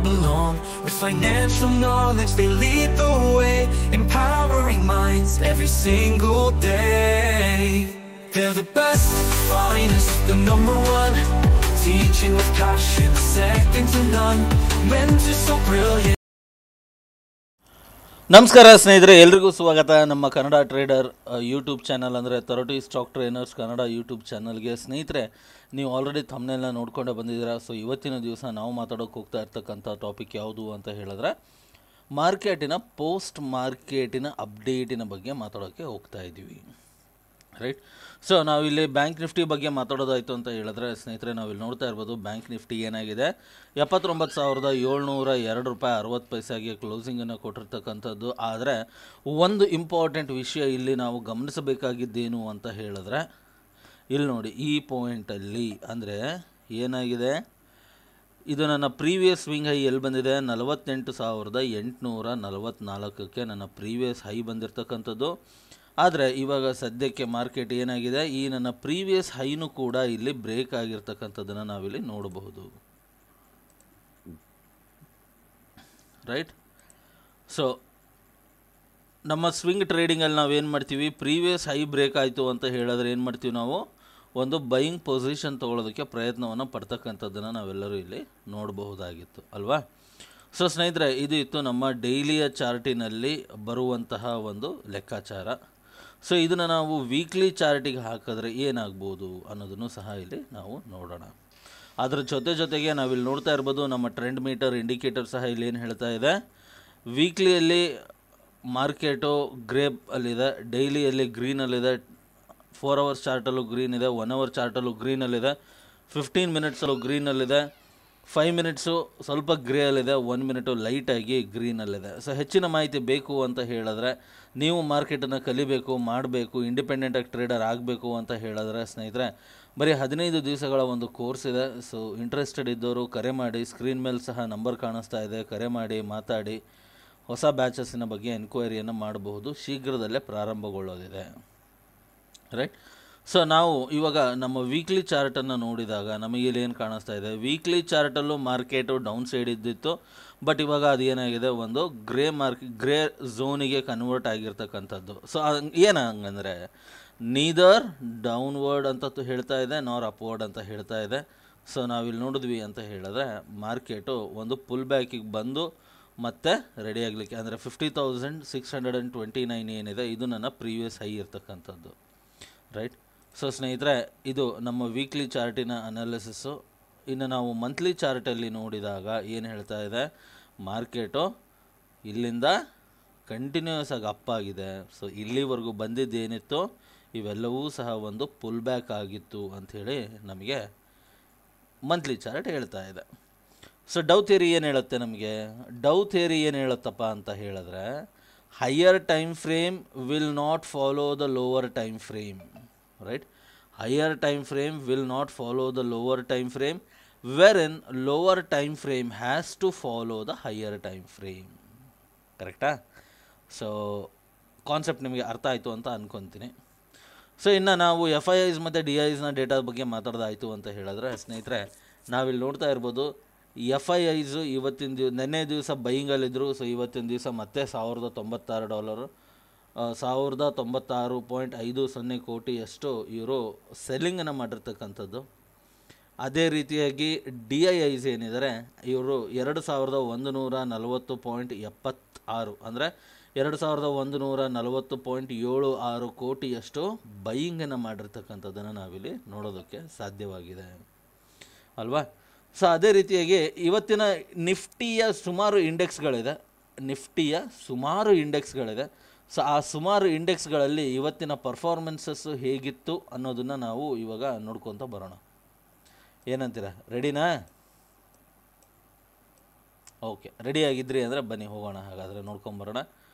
belong. With financial knowledge they lead the way, empowering minds every single day. They're the best, finest, the number one, teaching with passion, second to none. Mentors so brilliant. ನಮಸ್ಕಾರ ಸ್ನೇಹಿತರೆ, ಎಲ್ರಿಗೂ ಸ್ವಾಗತ ನಮ್ಮ Kannada trader YouTube channel ಅಂದರೆ 30 stock trainers Kannada YouTube ಚಾನಲ್ಗೆ. ಸ್ನೇಹಿತರೆ, ನೀವು already ಥಂಬ್ನೇಲ್ನ ನೋಡ್ಕೊಂಡೇ ಬಂದಿದ್ದೀರಾ. ಸೊ ಇವತ್ತಿನ ದಿವಸ ನಾವು ಮಾತಾಡೋಕೆ ಹೋಗ್ತಾ ಇರ್ತಕ್ಕಂಥ ಟಾಪಿಕ್ ಯಾವುದು ಅಂತ ಹೇಳಿದ್ರೆ, ಮಾರ್ಕೆಟಿನ ಪೋಸ್ಟ್ ಮಾರ್ಕೆಟಿನ ಅಪ್ಡೇಟಿನ ಬಗ್ಗೆ ಮಾತಾಡೋಕ್ಕೆ ಹೋಗ್ತಾ ಇದ್ದೀವಿ, ರೈಟ್. ಸೊ ನಾವಿಲ್ಲಿ ಬ್ಯಾಂಕ್ ನಿಫ್ಟಿ ಬಗ್ಗೆ ಮಾತಾಡೋದಾಯಿತು ಅಂತ ಹೇಳಿದ್ರೆ, ಸ್ನೇಹಿತರೆ ನಾವಿಲ್ಲಿ ನೋಡ್ತಾ ಇರ್ಬೋದು ಬ್ಯಾಂಕ್ ನಿಫ್ಟಿ ಏನಾಗಿದೆ, 79,702 ರೂಪಾಯಿ 60 ಪೈಸೆಗೆ ಕ್ಲೋಸಿಂಗನ್ನು ಕೊಟ್ಟಿರ್ತಕ್ಕಂಥದ್ದು. ಆದರೆ ಒಂದು ಇಂಪಾರ್ಟೆಂಟ್ ವಿಷಯ ಇಲ್ಲಿ ನಾವು ಗಮನಿಸಬೇಕಾಗಿದ್ದೇನು ಅಂತ ಹೇಳಿದ್ರೆ, ಇಲ್ಲಿ ನೋಡಿ ಈ ಪಾಯಿಂಟಲ್ಲಿ ಅಂದರೆ ಏನಾಗಿದೆ, ಇದು ನನ್ನ ಪ್ರೀವಿಯಸ್ ಸ್ವಿಂಗ್ ಹೈ ಎಲ್ಲಿ ಬಂದಿದೆ, 48,844ಕ್ಕೆ ನನ್ನ ಪ್ರೀವಿಯಸ್ ಹೈ ಬಂದಿರತಕ್ಕಂಥದ್ದು. ಆದರೆ ಇವಾಗ ಸದ್ಯಕ್ಕೆ ಮಾರ್ಕೆಟ್ ಏನಾಗಿದೆ, ಈ ನನ್ನ ಪ್ರೀವಿಯಸ್ ಹೈನು ಕೂಡ ಇಲ್ಲಿ ಬ್ರೇಕ್ ಆಗಿರ್ತಕ್ಕಂಥದ್ದನ್ನು ನಾವಿಲ್ಲಿ ನೋಡಬಹುದು, ರೈಟ್. ಸೊ ನಮ್ಮ ಸ್ವಿಂಗ್ ಟ್ರೇಡಿಂಗಲ್ಲಿ ನಾವೇನು ಮಾಡ್ತೀವಿ, ಪ್ರೀವಿಯಸ್ ಹೈ ಬ್ರೇಕ್ ಆಯಿತು ಅಂತ ಹೇಳಿದ್ರೆ ಏನು ಮಾಡ್ತೀವಿ, ನಾವು ಒಂದು ಬೈಯಿಂಗ್ ಪೊಸಿಷನ್ ತೊಗೊಳೋದಕ್ಕೆ ಪ್ರಯತ್ನವನ್ನು ಪಡ್ತಕ್ಕಂಥದ್ದನ್ನು ನಾವೆಲ್ಲರೂ ಇಲ್ಲಿ ನೋಡಬಹುದಾಗಿತ್ತು ಅಲ್ವಾ. ಸೊ ಸ್ನೇಹಿತರೆ, ಇದು ಇತ್ತು ನಮ್ಮ ಡೈಲಿಯ ಚಾರ್ಟಿನಲ್ಲಿ ಬರುವಂತಹ ಒಂದು ಲೆಕ್ಕಾಚಾರ. ಸೊ ಇದನ್ನು ನಾವು ವೀಕ್ಲಿ ಚಾರ್ಟಿಗೆ ಹಾಕಿದ್ರೆ ಏನಾಗ್ಬೋದು ಅನ್ನೋದನ್ನು ಸಹ ಇಲ್ಲಿ ನಾವು ನೋಡೋಣ. ಅದರ ಜೊತೆಗೆ ನಾವಿಲ್ಲಿ ನೋಡ್ತಾ ಇರ್ಬೋದು ನಮ್ಮ ಟ್ರೆಂಡ್ ಮೀಟರ್ ಇಂಡಿಕೇಟರ್ ಸಹ ಇಲ್ಲಿ ಏನು ಹೇಳ್ತಾ ಇದೆ, ವೀಕ್ಲಿಯಲ್ಲಿ ಮಾರ್ಕೆಟು ಗ್ರೇಪ್ ಅಲ್ಲಿದೆ, ಡೈಲಿಯಲ್ಲಿ ಗ್ರೀನಲ್ಲಿದೆ, 4 ಅವರ್ಸ್ ಚಾರ್ಟಲ್ಲೂ ಗ್ರೀನ್ ಇದೆ, 1 ಅವರ್ ಚಾರ್ಟಲ್ಲೂ ಗ್ರೀನಲ್ಲಿದೆ, 15 ಮಿನಿಟ್ಸಲ್ಲೂ ಗ್ರೀನಲ್ಲಿದೆ, 5 ಮಿನಿಟ್ಸು ಸ್ವಲ್ಪ ಗ್ರೇಯಲ್ಲಿದೆ, 1 ಮಿನಿಟು ಲೈಟಾಗಿ ಗ್ರೀನಲ್ಲಿದೆ. ಸೊ ಹೆಚ್ಚಿನ ಮಾಹಿತಿ ಬೇಕು ಅಂತ ಹೇಳಿದ್ರೆ, ನೀವು ಮಾರ್ಕೆಟನ್ನು ಕಲಿಬೇಕು, ಮಾಡಬೇಕು, ಇಂಡಿಪೆಂಡೆಂಟಾಗಿ ಟ್ರೇಡರ್ ಆಗಬೇಕು ಅಂತ ಹೇಳಿದ್ರೆ ಸ್ನೇಹಿತರೆ, ಬರೀ 15 ದಿವಸಗಳ ಒಂದು ಕೋರ್ಸ್ ಇದೆ. ಸೊ ಇಂಟ್ರೆಸ್ಟೆಡ್ ಇದ್ದವರು ಕರೆ ಮಾಡಿ, ಸ್ಕ್ರೀನ್ ಮೇಲೆ ಸಹ ನಂಬರ್ ಕಾಣಿಸ್ತಾ ಇದೆ, ಕರೆ ಮಾಡಿ ಮಾತಾಡಿ ಹೊಸ ಬ್ಯಾಚಸ್ಸಿನ ಬಗ್ಗೆ ಎನ್ಕ್ವೈರಿಯನ್ನು ಮಾಡಬಹುದು. ಶೀಘ್ರದಲ್ಲೇ ಪ್ರಾರಂಭಗೊಳ್ಳೋದಿದೆ, ರೈಟ್. ಸೊ ನಾವು ಇವಾಗ ನಮ್ಮ ವೀಕ್ಲಿ ಚಾರ್ಟನ್ನು ನೋಡಿದಾಗ ನಮಗೆ ಇಲ್ಲಿ ಏನು ಕಾಣಿಸ್ತಾ ಇದೆ, ವೀಕ್ಲಿ ಚಾರ್ಟಲ್ಲೂ ಮಾರ್ಕೆಟು ಡೌನ್ ಸೈಡ್ ಇದ್ದಿತ್ತು. ಬಟ್ ಇವಾಗ ಅದು ಏನಾಗಿದೆ, ಒಂದು ಗ್ರೇ ಝೋನಿಗೆ ಕನ್ವರ್ಟ್ ಆಗಿರ್ತಕ್ಕಂಥದ್ದು. ಸೊ ಏನಂಗಂದರೆ, ನೀದರ್ ಡೌನ್ವರ್ಡ್ ಅಂತ ಹೇಳ್ತಾ ಇದೆ, ನಾರ್ ಅಪ್ವರ್ಡ್ ಅಂತ ಹೇಳ್ತಾ ಇದೆ. ಸೊ ನಾವಿಲ್ಲಿ ನೋಡಿದ್ವಿ ಅಂತ ಹೇಳಿದ್ರೆ, ಮಾರ್ಕೆಟು ಒಂದು ಪುಲ್ ಬ್ಯಾಕಿಗೆ ಬಂದು ಮತ್ತೆ ರೆಡಿ ಆಗಲಿಕ್ಕೆ, ಅಂದರೆ 50,629 ಏನಿದೆ, ಇದು ನನ್ನ ಪ್ರೀವಿಯಸ್ ಹೈ ಇರ್ತಕ್ಕಂಥದ್ದು, ರೈಟ್. ಸೊ ಸ್ನೇಹಿತರೆ, ಇದು ನಮ್ಮ ವೀಕ್ಲಿ ಚಾರ್ಟಿನ ಅನಾಲಿಸಿಸ್ಸು. ಇನ್ನು ನಾವು ಮಂತ್ಲಿ ಚಾರ್ಟಲ್ಲಿ ನೋಡಿದಾಗ ಏನು ಹೇಳ್ತಾ ಇದೆ, ಮಾರ್ಕೆಟು ಇಲ್ಲಿಂದ ಕಂಟಿನ್ಯೂಸ್ ಆಗಿ ಅಪ್ ಆಗಿದೆ. ಸೊ ಇಲ್ಲಿವರೆಗೂ ಬಂದಿದ್ದೇನಿತ್ತು ಇವೆಲ್ಲವೂ ಸಹ ಒಂದು ಪುಲ್ ಬ್ಯಾಕ್ ಆಗಿತ್ತು ಅಂಥೇಳಿ ನಮಗೆ ಮಂತ್ಲಿ ಚಾರ್ಟ್ ಹೇಳ್ತಾ ಇದೆ. ಸೊ ಡೌ ಥಿಯರಿ ಏನು ಹೇಳುತ್ತೆ ನಮಗೆ, ಡೌ ಥಿಯರಿ ಏನು ಹೇಳುತ್ತಪ್ಪ ಅಂತ ಹೇಳಿದ್ರೆ, higher time frame will not follow the lower time frame, right. Higher time frame will not follow the lower time frame, wherein lower time frame has to follow the higher time frame, ಕರೆಕ್ಟಾ. So concept ನಿಮಗೆ ಅರ್ಥ ಆಯಿತು ಅಂತ ಅಂದ್ಕೊತೀನಿ. So ಇನ್ನು ನಾವು FIIs ಮತ್ತು DIIsನ ಡೇಟಾದ ಬಗ್ಗೆ ಮಾತಾಡೋದಾಯಿತು ಅಂತ ಹೇಳಿದ್ರೆ ಸ್ನೇಹಿತರೆ, ನಾವಿಲ್ಲಿ ನೋಡ್ತಾ ಇರ್ಬೋದು FIIs ನೆನ್ನೆ ದಿವಸ ಬೈಯಿಂಗಲ್ಲಿದ್ದರು. ಸೊ ಇವತ್ತಿನ ದಿವಸ ಮತ್ತೆ $1,096 $1,096.50 ಕೋಟಿಯಷ್ಟು ಇವರು ಸೆಲ್ಲಿಂಗನ್ನು ಮಾಡಿರ್ತಕ್ಕಂಥದ್ದು. ಅದೇ ರೀತಿಯಾಗಿ DIIs ಏನಿದ್ದಾರೆ, ಇವರು 2,140.76 ಅಂದರೆ 2,140.76 ಕೋಟಿಯಷ್ಟು ಬೈಯಿಂಗನ್ನು ಮಾಡಿರ್ತಕ್ಕಂಥದ್ದನ್ನು ನಾವಿಲ್ಲಿ ನೋಡೋದಕ್ಕೆ ಸಾಧ್ಯವಾಗಿದೆ ಅಲ್ವಾ. ಸೊ ಅದೇ ರೀತಿಯಾಗಿ ಇವತ್ತಿನ ನಿಫ್ಟಿಯ ಸುಮಾರು ಇಂಡೆಕ್ಸ್ಗಳಿದೆ. ಸೊ ಆ ಸುಮಾರು ಇಂಡೆಕ್ಸ್ಗಳಲ್ಲಿ ಇವತ್ತಿನ ಪರ್ಫಾರ್ಮೆನ್ಸಸ್ಸು ಹೇಗಿತ್ತು ಅನ್ನೋದನ್ನು ನಾವು ಇವಾಗ ನೋಡ್ಕೊತ ಬರೋಣ. ಏನಂತೀರ, ರೆಡಿನಾ? ಓಕೆ, ರೆಡಿ ಆಗಿದ್ರಿ ಅಂದರೆ ಬನ್ನಿ ಹೋಗೋಣ, ಹಾಗಾದರೆ ನೋಡ್ಕೊಂಬರೋಣ.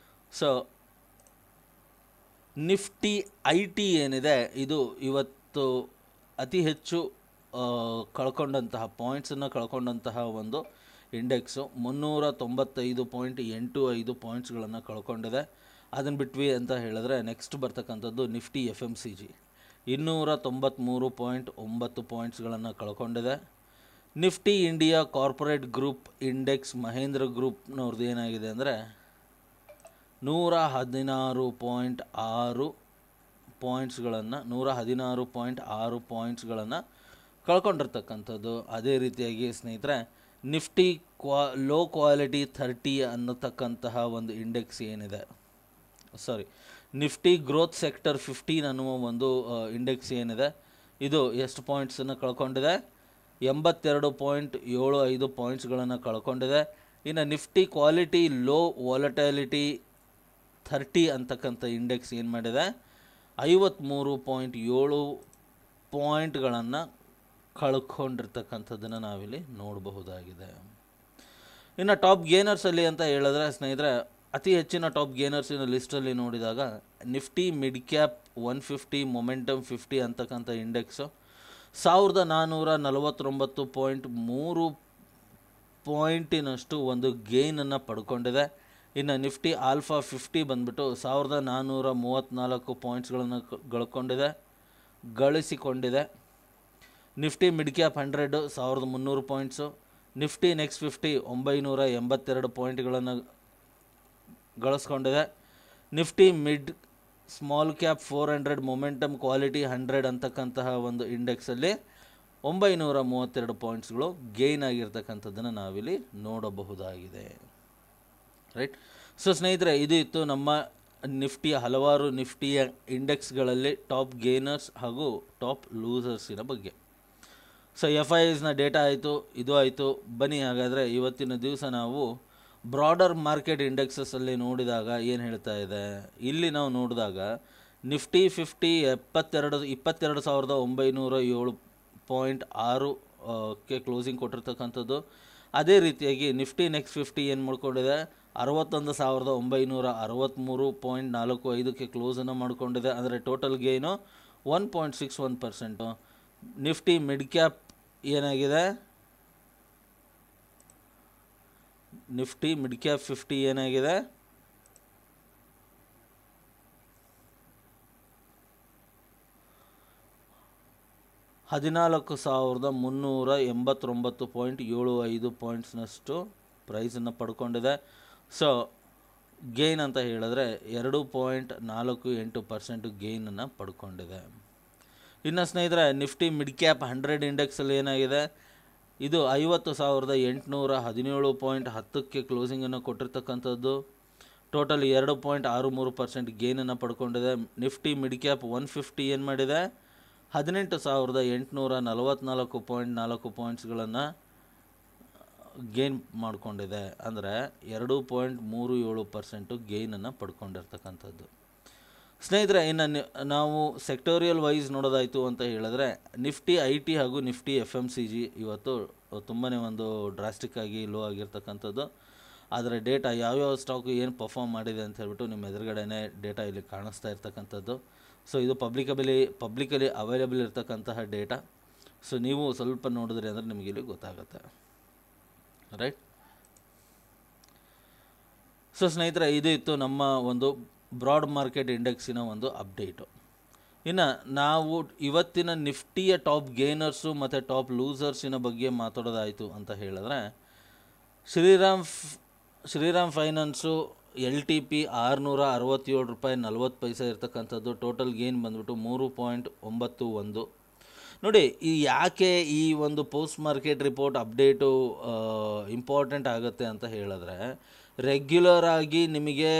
ಸೊ ನಿಫ್ಟಿ IT ಏನಿದೆ, ಇದು ಇವತ್ತು ಅತಿ ಹೆಚ್ಚು ಕಳ್ಕೊಂಡಂತಹ ಪಾಯಿಂಟ್ಸನ್ನು ಒಂದು ಇಂಡೆಕ್ಸು 395.85 ಪಾಯಿಂಟ್ಸ್ಗಳನ್ನು ಕಳ್ಕೊಂಡಿದೆ. ಅದನ್ನು ಬಿಟ್ವಿ ಅಂತ ಹೇಳಿದ್ರೆ ನೆಕ್ಸ್ಟ್ ಬರ್ತಕ್ಕಂಥದ್ದು ನಿಫ್ಟಿ FMCG 293.9 ಪಾಯಿಂಟ್ಸ್ಗಳನ್ನು ಕಳ್ಕೊಂಡಿದೆ. Nifty India corporate group index Mahindra ಗ್ರೂಪ್ನವ್ರದ್ದು ಏನಾಗಿದೆ ಅಂದರೆ 116.6 ಪಾಯಿಂಟ್ಸ್ಗಳನ್ನು ಕಳ್ಕೊಂಡಿರ್ತಕ್ಕಂಥದ್ದು. ಅದೇ ರೀತಿಯಾಗಿ ಸ್ನೇಹಿತರೆ ನಿಫ್ಟಿ ಲೋ ಕ್ವಾಲಿಟಿ 30 ಅನ್ನತಕ್ಕಂತಹ ಒಂದು ಇಂಡೆಕ್ಸ್ ಏನಿದೆ, ನಿಫ್ಟಿ ಗ್ರೋತ್ ಸೆಕ್ಟರ್ 15 ಅನ್ನುವ ಒಂದು ಇಂಡೆಕ್ಸ್ ಏನಿದೆ, ಇದು ಎಷ್ಟು ಪಾಯಿಂಟ್ಸನ್ನು ಕಳ್ಕೊಂಡಿದೆ? 82.75 ಪಾಯಿಂಟ್ಸ್ಗಳನ್ನು ಕಳ್ಕೊಂಡಿದೆ. ಇನ್ನು ನಿಫ್ಟಿ ಕ್ವಾಲಿಟಿ ಲೋ ವಾಲಟೈಲಿಟಿ 30 ಅಂತಕ್ಕಂಥ ಇಂಡೆಕ್ಸ್ ಏನು ಮಾಡಿದೆ? 53.7 ಪಾಯಿಂಟ್ಗಳನ್ನು ಕಳ್ಕೊಂಡಿರ್ತಕ್ಕಂಥದ್ದನ್ನು ನಾವಿಲ್ಲಿ ನೋಡಬಹುದಾಗಿದೆ. ಇನ್ನು ಟಾಪ್ ಗೇನರ್ಸಲ್ಲಿ ಅಂತ ಹೇಳಿದ್ರೆ ಸ್ನೇಹಿತರೆ, ಅತಿ ಹೆಚ್ಚಿನ ಟಾಪ್ ಗೇನರ್ಸಿನ ಲಿಸ್ಟಲ್ಲಿ ನೋಡಿದಾಗ ನಿಫ್ಟಿ ಮಿಡ್ ಕ್ಯಾಪ್ 150 ಮೊಮೆಂಟಮ್ 50 ಅಂತಕ್ಕಂಥ ಇಂಡೆಕ್ಸು 1449.3 ಪಾಯಿಂಟಿನಷ್ಟು ಒಂದು ಗೇನನ್ನು ಪಡ್ಕೊಂಡಿದೆ. ಇನ್ನು ನಿಫ್ಟಿ ಆಲ್ಫಾ 50 ಬಂದ್ಬಿಟ್ಟು 1434 ಪಾಯಿಂಟ್ಸ್ಗಳನ್ನು ಗಳಿಸಿಕೊಂಡಿದೆ. Nifty mid cap 100 1300 points. Nifty next 50 982 ಪಾಯಿಂಟ್ಗಳನ್ನು ಗಳಿಸ್ಕೊಂಡಿದೆ. Nifty mid small cap 400 momentum quality 100 ಅಂತಕ್ಕಂತಹ ಒಂದು ಇಂಡೆಕ್ಸಲ್ಲಿ 932 ಪಾಯಿಂಟ್ಸ್ಗಳು ಗೇನ್ ಆಗಿರ್ತಕ್ಕಂಥದ್ದನ್ನು ನಾವಿಲ್ಲಿ ನೋಡಬಹುದಾಗಿದೆ. ರೈಟ್. ಸೊ ಸ್ನೇಹಿತರೆ, ಇದು ಇತ್ತು ನಮ್ಮ ನಿಫ್ಟಿಯ ಹಲವಾರು ನಿಫ್ಟಿಯ ಇಂಡೆಕ್ಸ್ಗಳಲ್ಲಿ ಟಾಪ್ ಗೇನರ್ಸ್ ಹಾಗೂ ಟಾಪ್ ಲೂಸರ್ಸಿನ ಬಗ್ಗೆ. ಸೊ FIIಸ್ನ ಡೇಟಾ ಆಯಿತು, ಇದು ಆಯಿತು. ಬನ್ನಿ ಹಾಗಾದರೆ ಇವತ್ತಿನ ದಿವಸ ನಾವು ಬ್ರಾಡರ್ ಮಾರ್ಕೆಟ್ ಇಂಡೆಕ್ಸಸ್ಸಲ್ಲಿ ನೋಡಿದಾಗ ಏನು ಹೇಳ್ತಾ ಇದೆ? ಇಲ್ಲಿ ನಾವು ನೋಡಿದಾಗ ನಿಫ್ಟಿ 50 22,907.6ಕ್ಕೆ ಕ್ಲೋಸಿಂಗ್ ಕೊಟ್ಟಿರ್ತಕ್ಕಂಥದ್ದು. ಅದೇ ರೀತಿಯಾಗಿ ನಿಫ್ಟಿ ನೆಕ್ಸ್ಟ್ 50 ಏನು ಮಾಡ್ಕೊಂಡಿದೆ? 61,963.45ಕ್ಕೆ ಕ್ಲೋಸನ್ನು ಮಾಡಿಕೊಂಡಿದೆ. ಅಂದರೆ total gain 1.61%. Nifty mid cap ಏನಾಗಿದೆ? ನಿಫ್ಟಿ ಮಿಡ್ ಕ್ಯಾಪ್ 50 ಏನಾಗಿದೆ? 14,389.75 ಪಾಯಿಂಟ್ಸ್ನಷ್ಟು ಪ್ರೈಸನ್ನು ಪಡ್ಕೊಂಡಿದೆ. ಸೊ ಗೇನ್ ಅಂತ ಹೇಳಿದ್ರೆ 2.48% ಗೇನನ್ನು ಪಡ್ಕೊಂಡಿದೆ. ಇನ್ನು ಸ್ನೇಹಿತರೆ, ನಿಫ್ಟಿ ಮಿಡ್ ಕ್ಯಾಪ್ 100 ಇಂಡೆಕ್ಸಲ್ಲಿ ಏನಾಗಿದೆ? ಇದು 50,817.10ಕ್ಕೆ ಕ್ಲೋಸಿಂಗನ್ನು ಕೊಟ್ಟಿರ್ತಕ್ಕಂಥದ್ದು. ಟೋಟಲ್ 2.63% ಗೇನನ್ನು ಪಡ್ಕೊಂಡಿದೆ. ನಿಫ್ಟಿ ಮಿಡ್ ಕ್ಯಾಪ್ 150 ಏನು ಮಾಡಿದೆ? 18,844.4 ಪಾಯಿಂಟ್ಸ್ಗಳನ್ನು ಗೇನ್ ಮಾಡಿಕೊಂಡಿದೆ. ಅಂದರೆ 2.37% ಗೇನನ್ನು ಪಡ್ಕೊಂಡಿರ್ತಕ್ಕಂಥದ್ದು. ಸ್ನೇಹಿತರೆ, ಇನ್ನು ನಾವು ಸೆಕ್ಟೋರಿಯಲ್ ವೈಸ್ ನೋಡೋದಾಯಿತು ಅಂತ ಹೇಳಿದ್ರೆ ನಿಫ್ಟಿ IT ಹಾಗೂ ನಿಫ್ಟಿ FMCG ಇವತ್ತು ತುಂಬಾ ಒಂದು ಡ್ರಾಸ್ಟಿಕ್ಕಾಗಿ ಲೋ ಆಗಿರ್ತಕ್ಕಂಥದ್ದು. ಆದರೆ ಡೇಟಾ ಯಾವ್ಯಾವ ಸ್ಟಾಕು ಏನು ಪರ್ಫಾರ್ಮ್ ಮಾಡಿದೆ ಅಂತ ಹೇಳ್ಬಿಟ್ಟು ನಿಮ್ಮ ಎದುರುಗಡೆನೇ ಡೇಟಾ ಇಲ್ಲಿ ಕಾಣಿಸ್ತಾ ಇರ್ತಕ್ಕಂಥದ್ದು. ಸೊ ಇದು ಪಬ್ಲಿಕಲಿ ಅವೈಲೇಬಲ್ ಇರ್ತಕ್ಕಂತಹ ಡೇಟಾ. ಸೊ ನೀವು ಸ್ವಲ್ಪ ನೋಡಿದ್ರಿ ಅಂದರೆ ನಿಮಗೆ ಇಲ್ಲಿ ಗೊತ್ತಾಗುತ್ತೆ. ರೈಟ್. ಸೊ ಸ್ನೇಹಿತರೆ, ಇದು ಇತ್ತು ನಮ್ಮ ಒಂದು ಬ್ರಾಡ್ ಮಾರ್ಕೆಟ್ ಇಂಡೆಕ್ಸಿನ ಒಂದು ಅಪ್ಡೇಟು. ಇನ್ನು ನಾವು ಇವತ್ತಿನ ನಿಫ್ಟಿಯ ಟಾಪ್ ಗೇನರ್ಸು ಮತ್ತು ಟಾಪ್ ಲೂಸರ್ಸಿನ ಬಗ್ಗೆ ಮಾತಾಡೋದಾಯಿತು ಅಂತ ಹೇಳಿದ್ರೆ ಶ್ರೀರಾಮ್ ಫೈನಾನ್ಸು LTP 667 ರೂಪಾಯಿ 40 ಪೈಸೆ ಇರ್ತಕ್ಕಂಥದ್ದು. ಟೋಟಲ್ ಗೇನ್ ಬಂದ್ಬಿಟ್ಟು 3.91. ನೋಡಿ, ಈ ಯಾಕೆ ಈ ಒಂದು post market report update important ಆಗುತ್ತೆ ಅಂತ ಹೇಳಿದ್ರೆ ರೆಗ್ಯುಲರ್ ಆಗಿ ನಿಮಗೆ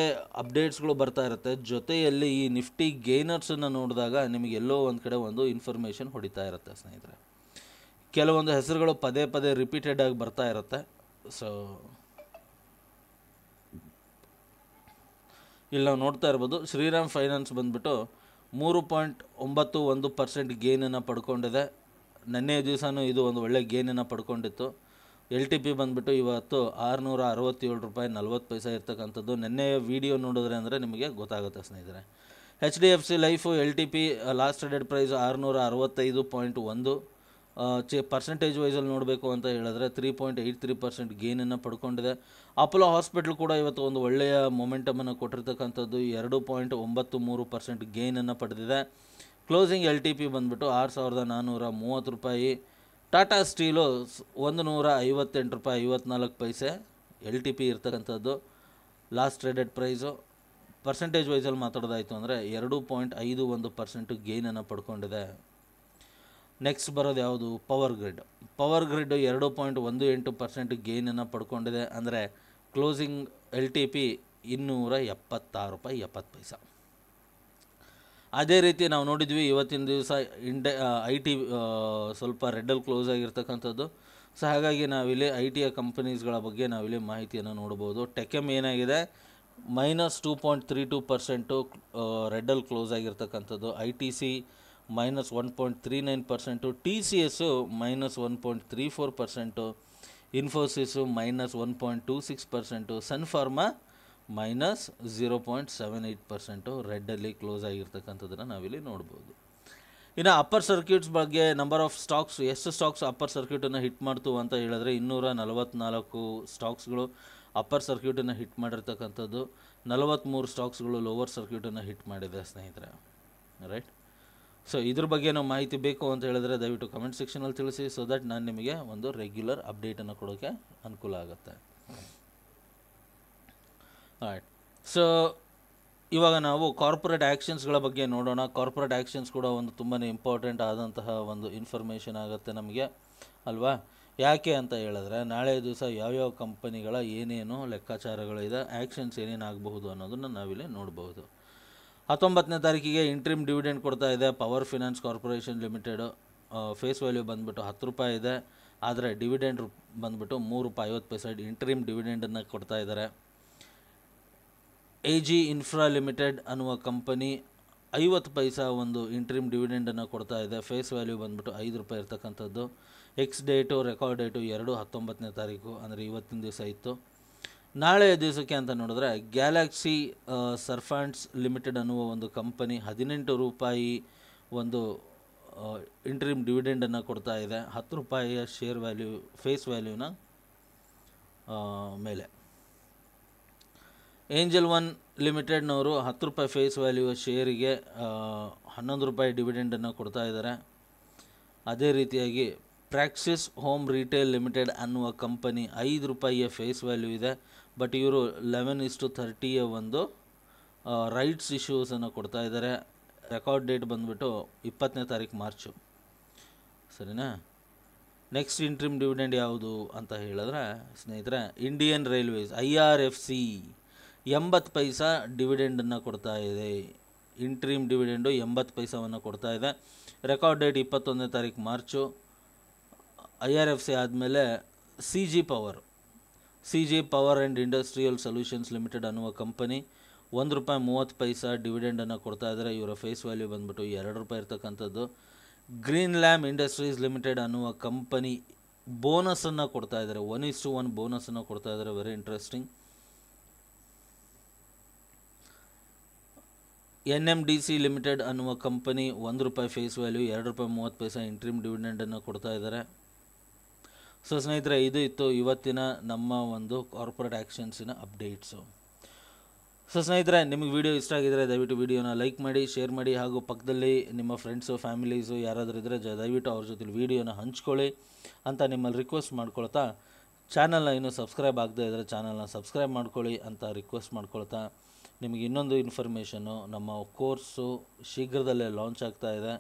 ಅಪ್ಡೇಟ್ಸ್ಗಳು ಬರ್ತಾ ಇರುತ್ತೆ. ಜೊತೆಯಲ್ಲಿ ಈ ನಿಫ್ಟಿ ಗೇನರ್ಸನ್ನು ನೋಡಿದಾಗ ನಿಮಗೆ ಎಲ್ಲೋ ಒಂದು ಕಡೆ ಒಂದು ಇನ್ಫಾರ್ಮೇಷನ್ ಹೊಡಿತಾ ಇರುತ್ತೆ ಸ್ನೇಹಿತರೆ. ಕೆಲವೊಂದು ಹೆಸರುಗಳು ಪದೇ ಪದೇ ರಿಪೀಟೆಡ್ ಆಗಿ ಬರ್ತಾ ಇರುತ್ತೆ. ಸೊ ಇಲ್ಲಿ ನಾವು ನೋಡ್ತಾ ಇರ್ಬೋದು, ಶ್ರೀರಾಮ್ ಫೈನಾನ್ಸ್ ಬಂದುಬಿಟ್ಟು 3.91% ಗೇನನ್ನು ಪಡ್ಕೊಂಡಿದೆ. ನೆನ್ನೆಯ ದಿವಸನೂ ಇದು ಒಂದು ಒಳ್ಳೆ ಗೇನನ್ನು ಪಡ್ಕೊಂಡಿತ್ತು. LTP ಬಂದುಬಿಟ್ಟು ಇವತ್ತು 667 ರೂಪಾಯಿ 40 ಪೈಸೆ ಇರ್ತಕ್ಕಂಥದ್ದು. ನೆನ್ನೆಯ ವಿಡಿಯೋ ನೋಡಿದ್ರೆ ಅಂದರೆ ನಿಮಗೆ ಗೊತ್ತಾಗುತ್ತೆ ಸ್ನೇಹಿತರೆ. HDFC life LTP last traded price 665.1. Percentage ವೈಸಲ್ಲಿ ನೋಡಬೇಕು ಅಂತ ಹೇಳಿದ್ರೆ 3.83% ಗೇನನ್ನು ಪಡ್ಕೊಂಡಿದೆ. ಅಪೋಲೋ ಹಾಸ್ಪಿಟಲ್ ಕೂಡ ಇವತ್ತು ಒಂದು ಒಳ್ಳೆಯ ಮೊಮೆಂಟಮನ್ನು ಕೊಟ್ಟಿರ್ತಕ್ಕಂಥದ್ದು. 2.93% ಗೇನನ್ನು ಪಡೆದಿದೆ. ಕ್ಲೋಸಿಂಗ್ LTP ಬಂದುಬಿಟ್ಟು 6,430 ರೂಪಾಯಿ ಟಾಟಾ ಸ್ಟೀಲು 158 ರೂಪಾಯಿ 54 ಪೈಸೆ LTP ಇರ್ತಕ್ಕಂಥದ್ದು. ಲಾಸ್ಟ್ ಟ್ರೇಡೆಡ್ ಪ್ರೈಸು ಪರ್ಸೆಂಟೇಜ್ ವೈಸಲ್ಲಿ ಮಾತಾಡೋದಾಯಿತು ಅಂದರೆ 2.51% ಗೇನನ್ನು ಪಡ್ಕೊಂಡಿದೆ. ನೆಕ್ಸ್ಟ್ ಬರೋದು ಯಾವುದು? Power grid 2.18% ಗೇನನ್ನು ಪಡ್ಕೊಂಡಿದೆ. ಅಂದರೆ ಕ್ಲೋಸಿಂಗ್ LTP 276 ರೂಪಾಯಿ 70 ಪೈಸೆ. ಅದೇ ರೀತಿ ನಾವು ನೋಡಿದ್ವಿ ಇವತ್ತಿನ ದಿವಸ IT ಸ್ವಲ್ಪ ರೆಡ್ಡಲ್ಲಿ ಕ್ಲೋಸ್ ಆಗಿರ್ತಕ್ಕಂಥದ್ದು. ಸೊ ಹಾಗಾಗಿ ನಾವಿಲ್ಲಿ ITಯ ಕಂಪನೀಸ್ಗಳ ಬಗ್ಗೆ ನಾವಿಲ್ಲಿ ಮಾಹಿತಿಯನ್ನು ನೋಡ್ಬೋದು. ಟೆಕೆಮ್ ಏನಾಗಿದೆ -2.32% ರೆಡ್ಡಲ್ಲಿ ಕ್ಲೋಸ್ ಆಗಿರ್ತಕ್ಕಂಥದ್ದು. ITC -1.39%, TCS -1.34%, ಇನ್ಫೋಸಿಸು -1.26%, ಸನ್ ಫಾರ್ಮಾ -0.78% ರೆಡ್ಡಲ್ಲಿ ಕ್ಲೋಸ್ ಆಗಿರ್ತಕ್ಕಂಥದ್ದನ್ನು ನಾವಿಲ್ಲಿ ನೋಡ್ಬೋದು. ಇನ್ನು ಅಪ್ಪರ್ ಸರ್ಕ್ಯೂಟ್ಸ್ ಬಗ್ಗೆ ನಂಬರ್ ಆಫ್ ಸ್ಟಾಕ್ಸ್, ಎಷ್ಟು ಸ್ಟಾಕ್ಸ್ ಅಪ್ಪರ್ ಸರ್ಕ್ಯೂಟನ್ನು ಹಿಟ್ ಮಾಡ್ತು ಅಂತ ಹೇಳಿದ್ರೆ 244 ಸ್ಟಾಕ್ಸ್ಗಳು ಅಪ್ಪರ್ ಸರ್ಕ್ಯೂಟನ್ನು ಹಿಟ್ ಮಾಡಿರ್ತಕ್ಕಂಥದ್ದು. 43 ಸ್ಟಾಕ್ಸ್ಗಳು ಲೋವರ್ ಸರ್ಕ್ಯೂಟನ್ನು ಹಿಟ್ ಮಾಡಿದೆ ಸ್ನೇಹಿತರೆ. ರೈಟ್. ಸೊ ಇದ್ರ ಬಗ್ಗೆ ನಾವು ಮಾಹಿತಿ ಬೇಕು ಅಂತ ಹೇಳಿದ್ರೆ ದಯವಿಟ್ಟು ಕಮೆಂಟ್ ಸೆಕ್ಷನಲ್ಲಿ ತಿಳಿಸಿ. ಸೊ ದಟ್ ನಾನು ನಿಮಗೆ ಒಂದು ರೆಗ್ಯುಲರ್ ಅಪ್ಡೇಟನ್ನು ಕೊಡೋಕ್ಕೆ ಅನುಕೂಲ ಆಗುತ್ತೆ. ರೈಟ್. ಸೊ ಇವಾಗ ನಾವು ಕಾರ್ಪೊರೇಟ್ ಆ್ಯಕ್ಷನ್ಸ್ಗಳ ಬಗ್ಗೆ ನೋಡೋಣ. ಕಾರ್ಪೊರೇಟ್ ಆ್ಯಕ್ಷನ್ಸ್ ಕೂಡ ಒಂದು ತುಂಬಾ ಇಂಪಾರ್ಟೆಂಟ್ ಆದಂತಹ ಒಂದು ಇನ್ಫಾರ್ಮೇಷನ್ ಆಗುತ್ತೆ ನಮಗೆ ಅಲ್ವಾ. ಯಾಕೆ ಅಂತ ಹೇಳಿದ್ರೆ ನಾಳೆ ದಿವಸ ಯಾವ್ಯಾವ ಕಂಪನಿಗಳ ಏನೇನು ಲೆಕ್ಕಾಚಾರಗಳಿದೆ, ಆ್ಯಕ್ಷನ್ಸ್ ಏನೇನು ಆಗಬಹುದು ಅನ್ನೋದನ್ನು ನಾವಿಲ್ಲಿ ನೋಡ್ಬೋದು. 19ನೇ ತಾರೀಕಿಗೆ ಇಂಟ್ರಿಮ್ ಡಿವಿಡೆಂಡ್ ಕೊಡ್ತಾ ಇದೆ power finance corporation limited. Face value ಬಂದುಬಿಟ್ಟು 10 ರೂಪಾಯಿ ಇದೆ. ಆದರೆ ಡಿವಿಡೆಂಡ್ ಬಂದುಬಿಟ್ಟು 3 ರೂಪಾಯಿ 50 ಪೈಸೆ ಇಂಟ್ರಿಮ್ ಡಿವಿಡೆಂಡನ್ನು ಕೊಡ್ತಾ ಇದ್ದಾರೆ. AG ಇನ್ಫ್ರಾ ಲಿಮಿಟೆಡ್ ಅನ್ನುವ ಕಂಪನಿ 50 ಪೈಸಾ ಒಂದು ಇಂಟ್ರಿಮ್ ಡಿವಿಡೆಂಡನ್ನು ಕೊಡ್ತಾ ಇದೆ. ಫೇಸ್ ವ್ಯಾಲ್ಯೂ ಬಂದುಬಿಟ್ಟು 5 ರೂಪಾಯಿ ಇರ್ತಕ್ಕಂಥದ್ದು. ಎಕ್ಸ್ ಡೇಟು ರೆಕಾರ್ಡ್ ಡೇಟು 19ನೇ ತಾರೀಕು ಅಂದರೆ ಇವತ್ತಿನ ದಿವಸ ಇತ್ತು. ನಾಳೆಯ ದಿವಸಕ್ಕೆ ಅಂತ ನೋಡಿದ್ರೆ ಗ್ಯಾಲಕ್ಸಿ ಸರ್ಫ್ಯಾಂಟ್ಸ್ ಲಿಮಿಟೆಡ್ ಅನ್ನುವ ಒಂದು ಕಂಪನಿ 18 ರೂಪಾಯಿ ಒಂದು ಇಂಟ್ರಿಮ್ ಡಿವಿಡೆಂಡನ್ನು ಕೊಡ್ತಾ ಇದೆ 10 ರೂಪಾಯಿಯ ಶೇರ್ ವ್ಯಾಲ್ಯೂ ಫೇಸ್ ವ್ಯಾಲ್ಯೂನ ಮೇಲೆ. ಏಂಜಲ್ ಒನ್ ಲಿಮಿಟೆಡ್ನವರು 10 ರೂಪಾಯಿ ಫೇಸ್ ವ್ಯಾಲ್ಯೂ ಶೇರಿಗೆ 11 ರೂಪಾಯಿ ಡಿವಿಡೆಂಡನ್ನು ಕೊಡ್ತಾ ಇದ್ದಾರೆ. ಅದೇ ರೀತಿಯಾಗಿ ಪ್ರಾಕ್ಸಿಸ್ ಹೋಮ್ ರಿಟೇಲ್ ಲಿಮಿಟೆಡ್ ಅನ್ನುವ ಕಂಪನಿ 5 ರೂಪಾಯಿಯ ಫೇಸ್ ವ್ಯಾಲ್ಯೂ ಇದೆ. ಬಟ್ ಇವರು 11:30ಯ ಒಂದು ರೈಟ್ಸ್ ಇಶ್ಯೂಸನ್ನು ಕೊಡ್ತಾ ಇದ್ದಾರೆ. ರೆಕಾರ್ಡ್ ಡೇಟ್ ಬಂದುಬಿಟ್ಟು 20ನೇ ತಾರೀಕು ಮಾರ್ಚು. ಸರಿನಾ. ನೆಕ್ಸ್ಟ್ ಇಂಟ್ರಿಮ್ ಡಿವಿಡೆಂಡ್ ಯಾವುದು ಅಂತ ಹೇಳಿದ್ರೆ ಸ್ನೇಹಿತರೆ ಇಂಡಿಯನ್ ರೈಲ್ವೇಸ್ IRFC 80 ಪೈಸಾ ಡಿವಿಡೆಂಡನ್ನು ಕೊಡ್ತಾ ಇದೆ. ಇಂಟ್ರಿಮ್ ಡಿವಿಡೆಂಡು 80 ಪೈಸಾವನ್ನು ಕೊಡ್ತಾ ಇದೆ. ರೆಕಾರ್ಡ್ ಡೇಟ್ 21ನೇ ತಾರೀಕು ಮಾರ್ಚು. IRFC ಆದಮೇಲೆ CG power and industrial solutions limited ಅನ್ನುವ ಕಂಪನಿ 1 ರೂಪಾಯಿ 30 ಪೈಸಾ ಡಿವಿಡೆಂಡನ್ನು ಕೊಡ್ತಾ ಇದ್ದಾರೆ. ಇವರ ಫೇಸ್ ವ್ಯಾಲ್ಯೂ ಬಂದುಬಿಟ್ಟು 2 ರೂಪಾಯಿ ಇರ್ತಕ್ಕಂಥದ್ದು. ಗ್ರೀನ್ ಲ್ಯಾಂಪ್ ಇಂಡಸ್ಟ್ರೀಸ್ ಲಿಮಿಟೆಡ್ ಅನ್ನುವ ಕಂಪನಿ ಬೋನಸನ್ನು ಕೊಡ್ತಾ ಇದ್ದಾರೆ. 1:1 ಬೋನಸನ್ನು ಕೊಡ್ತಾ ಇದ್ದಾರೆ. Very interesting. NMDC ಲಿಮಿಟೆಡ್ ಅನ್ನುವ ಕಂಪನಿ 1 ರೂಪಾಯಿ ಫೇಸ್ ವ್ಯಾಲ್ಯೂ 2 ರೂಪಾಯಿ 30 ಪೈಸಾ ಇಂಟ್ರಿಮ್ ಡಿವಿಡೆಂಡನ್ನು ಕೊಡ್ತಾ ಇದ್ದಾರೆ. ಸೊ ಸ್ನೇಹಿತರೆ ಇದು ಇತ್ತು ಇವತ್ತಿನ ನಮ್ಮ ಒಂದು ಕಾರ್ಪೊರೇಟ್ ಆ್ಯಕ್ಷನ್ಸಿನ ಅಪ್ಡೇಟ್ಸು. ಸೊ ಸ್ನೇಹಿತರೆ ನಿಮಗೆ ವಿಡಿಯೋ ಇಷ್ಟ ಆಗಿದರೆ ದಯವಿಟ್ಟು ವಿಡಿಯೋನ ಲೈಕ್ ಮಾಡಿ, ಶೇರ್ ಮಾಡಿ, ಹಾಗೂ ಪಕ್ಕದಲ್ಲಿ ನಿಮ್ಮ ಫ್ರೆಂಡ್ಸು ಫ್ಯಾಮಿಲೀಸು ಯಾರಾದರೂ ಇದ್ದರೆ ದಯವಿಟ್ಟು ಅವ್ರ ಜೊತೆ ವಿಡಿಯೋನ ಹಂಚ್ಕೊಳ್ಳಿ ಅಂತ ನಿಮ್ಮಲ್ಲಿ ರಿಕ್ವೆಸ್ಟ್ ಮಾಡ್ಕೊಳ್ತಾ, ಚಾನಲ್ನ ಇನ್ನೂ ಸಬ್ಸ್ಕ್ರೈಬ್ ಆಗದೇ ಇದ್ದರೆ ಚಾನಲ್ನ ಸಬ್ಸ್ಕ್ರೈಬ್ ಮಾಡ್ಕೊಳ್ಳಿ ಅಂತ ರಿಕ್ವೆಸ್ಟ್ ಮಾಡ್ಕೊಳ್ತಾ, ನಿಮಗೆ ಇನ್ನೊಂದು ಇನ್ಫಾರ್ಮೇಷನ್ನು ನಮ್ಮ ಕೋರ್ಸು ಶೀಘ್ರದಲ್ಲೇ ಲಾಂಚ್ ಆಗ್ತಾ ಇದೆ.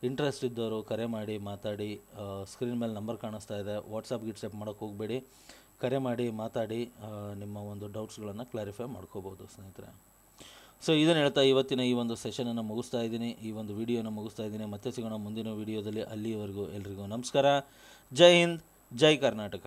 ಇಂಟ್ರೆಸ್ಟ್ ಇದ್ದವರು ಕರೆ ಮಾಡಿ ಮಾತಾಡಿ. ಸ್ಕ್ರೀನ್ ಮೇಲೆ ನಂಬರ್ ಕಾಣಿಸ್ತಾ ಇದೆ. ವಾಟ್ಸಪ್ ಗಿಟ್ಸಪ್ ಮಾಡೋಕ್ಕೆ ಹೋಗಬೇಡಿ, ಕರೆ ಮಾಡಿ ಮಾತಾಡಿ ನಿಮ್ಮ ಒಂದು ಡೌಟ್ಸ್ಗಳನ್ನು ಕ್ಲಾರಿಫೈ ಮಾಡ್ಕೋಬೋದು ಸ್ನೇಹಿತರೆ. ಸೊ ಇದನ್ನು ಹೇಳ್ತಾ ಇವತ್ತಿನ ಈ ಒಂದು ಸೆಷನನ್ನು ಮುಗಿಸ್ತಾ ಇದ್ದೀನಿ, ಈ ಒಂದು ವಿಡಿಯೋನ ಮುಗಿಸ್ತಾ ಇದ್ದೀನಿ. ಮತ್ತೆ ಸಿಗೋಣ ಮುಂದಿನ ವಿಡಿಯೋದಲ್ಲಿ. ಅಲ್ಲಿವರೆಗೂ ಎಲ್ರಿಗೂ ನಮಸ್ಕಾರ. ಜೈ ಹಿಂದ್, ಜೈ ಕರ್ನಾಟಕ.